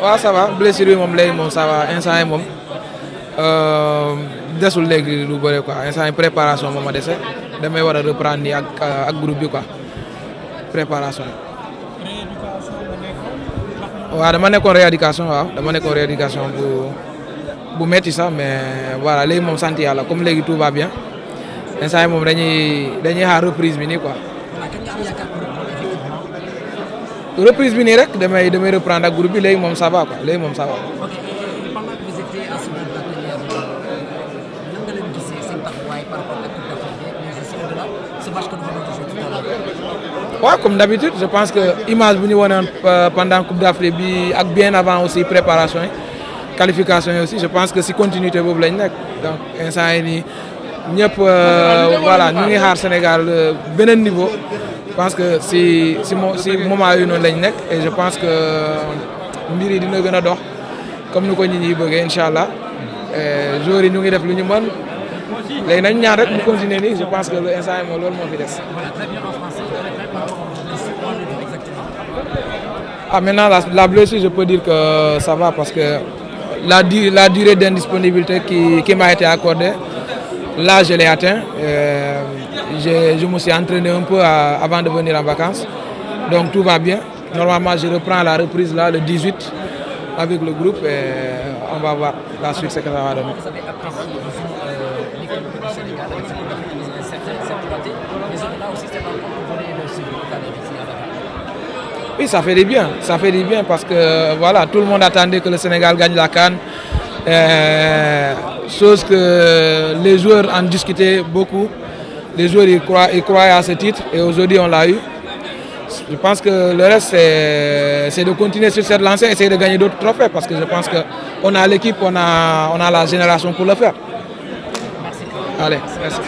waaw ça va blessure bi moom léegi moom ça va instant yi moom desul léegi lu bëre quoi instant yi préparation moom a dese damay war a reprendre nii ak groupe bi quoi préparation yi. waaw dama nekkoon rééducation bu métti sax mais voilà léegi moom sant yàlla comme léegi tout va bien instant yi moom dañuy xaar reprise bi nii quoi. reprise bi nii rek damay reprendre ak groupe bi léegi moom ça va quoi léegi moom ça va. ok et pendant que vous étiez à Soudan nan nga leen gisee seen taxawaay par rapport ak Coupe d'Afrique mais aussi au-delà ce match que nous venons de jouer tout à l'heure. waaw comme d'habitude je pense que image bu ñu wonoon pendant Coupe d'Afrique bi ak bien avant aussi préparation yi qualification yi aussi je pense que si continuité boobu lañ nekk donc instant yi nii ñëpp voilà ñu ngi xaar Sénégal beneen niveau. Je pense que si moment yu noonu lañ nekk et je pense que mbir yi dina gën a dox comme ni ko nit ñi bëggee incha allah joueurs yi ñu ngi def lu ñu mën léegi nañu ñaan rek mu continuer nii je pense que le instant yi moom loolu moo fi des. ah maintenant la blessure je peux dire que ça va parce que la durée d'indisponibilité qui m'a été accordée là je l'ai atteint. Je me suis entraîné un peu avant de venir en vacances, donc tout va bien. Normalement, je reprends la reprise là le 18 avec le groupe et on va voir la suite ce que ça va donner. Vous avez apprécié l'équipe du Sénégal avec cette Coupe d'Afrique, vous avez certes raté, mais là aussi c'est un point que vous venez de suivre tout à l'heure ici à Dakar. Oui, ça fait du bien parce que voilà, tout le monde attendait que le Sénégal gagne la CAN. Chose que les joueurs en discutaient beaucoup. Les joueurs ils croient à ce titre et aujourd'hui on l'a eu. Je pense que le reste c'est de continuer sur cette lancée, essayer de gagner d'autres trophées parce que je pense qu'on a l'équipe, on a la génération pour le faire. Merci. Allez, merci.